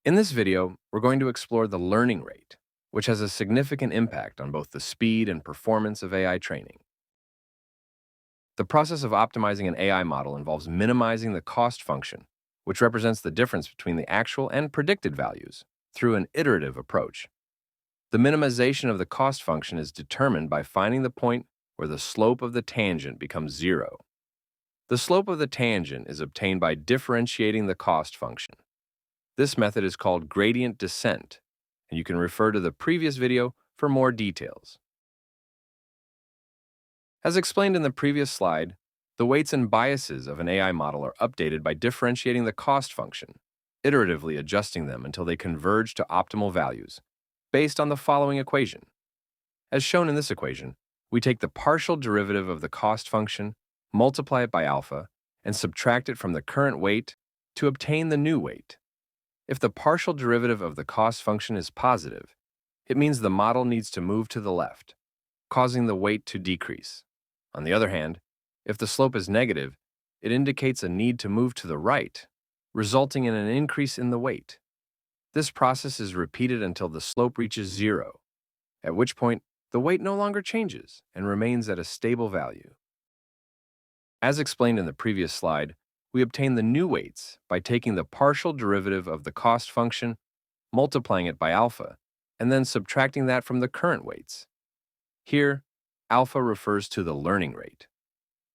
In this video, we're going to explore the learning rate, which has a significant impact on both the speed and performance of AI training. The process of optimizing an AI model involves minimizing the cost function, which represents the difference between the actual and predicted values, through an iterative approach. The minimization of the cost function is determined by finding the point where the slope of the tangent becomes zero. The slope of the tangent is obtained by differentiating the cost function. This method is called gradient descent, and you can refer to the previous video for more details. As explained in the previous slide, the weights and biases of an AI model are updated by differentiating the cost function, iteratively adjusting them until they converge to optimal values, based on the following equation. As shown in this equation, we take the partial derivative of the cost function, multiply it by alpha, and subtract it from the current weight to obtain the new weight. If the partial derivative of the cost function is positive, it means the model needs to move to the left, causing the weight to decrease. On the other hand, if the slope is negative, it indicates a need to move to the right, resulting in an increase in the weight. This process is repeated until the slope reaches zero, at which point the weight no longer changes and remains at a stable value. As explained in the previous slide, we obtain the new weights by taking the partial derivative of the cost function, multiplying it by alpha, and then subtracting that from the current weights. Here, alpha refers to the learning rate.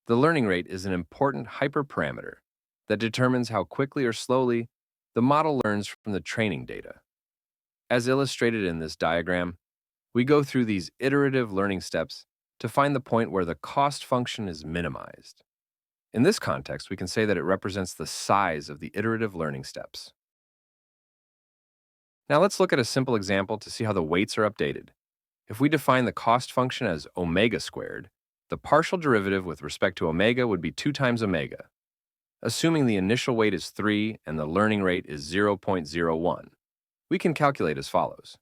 The learning rate is an important hyperparameter that determines how quickly or slowly the model learns from the training data. As illustrated in this diagram, we go through these iterative learning steps to find the point where the cost function is minimized. In this context, we can say that it represents the size of the iterative learning steps. Now let's look at a simple example to see how the weights are updated. If we define the cost function as omega squared, the partial derivative with respect to omega would be 2 times omega. Assuming the initial weight is 3 and the learning rate is 0.01, we can calculate as follows.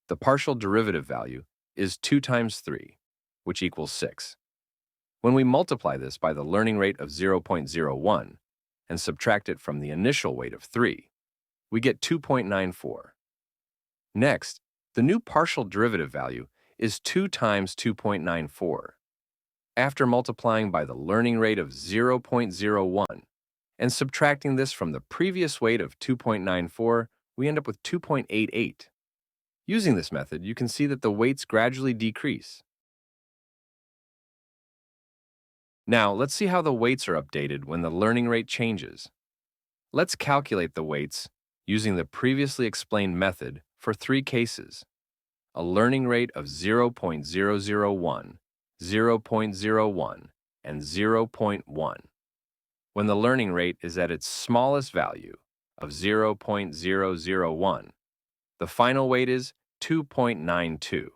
The partial derivative value is 2 times 3, which equals 6. When we multiply this by the learning rate of 0.01 and subtract it from the initial weight of 3, we get 2.94. Next, the new partial derivative value is 2 times 2.94. After multiplying by the learning rate of 0.01 and subtracting this from the previous weight of 2.94, we end up with 2.88. Using this method, you can see that the weights gradually decrease. Now, let's see how the weights are updated when the learning rate changes. Let's calculate the weights using the previously explained method for 3 cases: a learning rate of 0.001, 0.01, and 0.1. When the learning rate is at its smallest value of 0.001, the final weight is 2.92.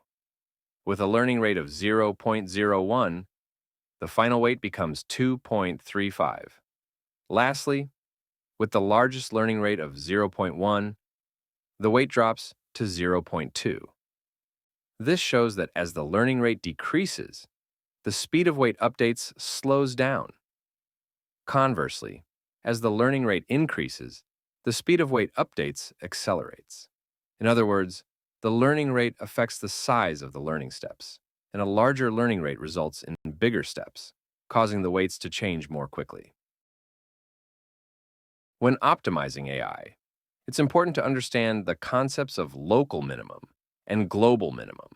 With a learning rate of 0.01, the final weight becomes 2.35. Lastly, with the largest learning rate of 0.1, the weight drops to 0.2. This shows that as the learning rate decreases, the speed of weight updates slows down. Conversely, as the learning rate increases, the speed of weight updates accelerates. In other words, the learning rate affects the size of the learning steps, and a larger learning rate results in bigger steps, causing the weights to change more quickly. When optimizing AI, it's important to understand the concepts of local minimum and global minimum.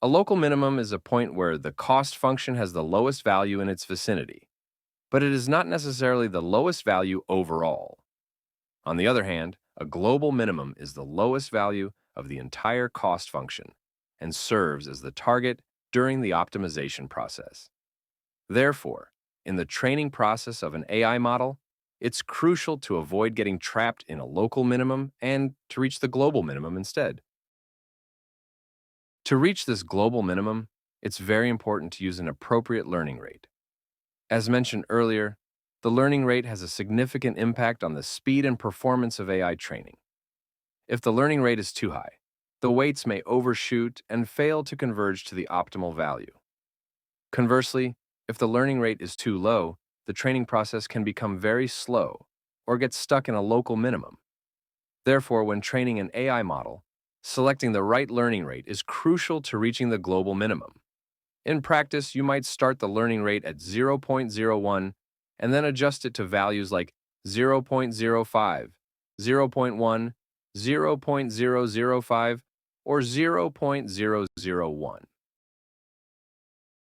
A local minimum is a point where the cost function has the lowest value in its vicinity, but it is not necessarily the lowest value overall. On the other hand, a global minimum is the lowest value of the entire cost function and serves as the target during the optimization process. Therefore, in the training process of an AI model, it's crucial to avoid getting trapped in a local minimum and to reach the global minimum instead. To reach this global minimum, it's very important to use an appropriate learning rate. As mentioned earlier, the learning rate has a significant impact on the speed and performance of AI training. If the learning rate is too high, the weights may overshoot and fail to converge to the optimal value. Conversely, if the learning rate is too low, the training process can become very slow or get stuck in a local minimum. Therefore, when training an AI model, selecting the right learning rate is crucial to reaching the global minimum. In practice, you might start the learning rate at 0.01 and then adjust it to values like 0.05, 0.1, 0.005, or 0.001.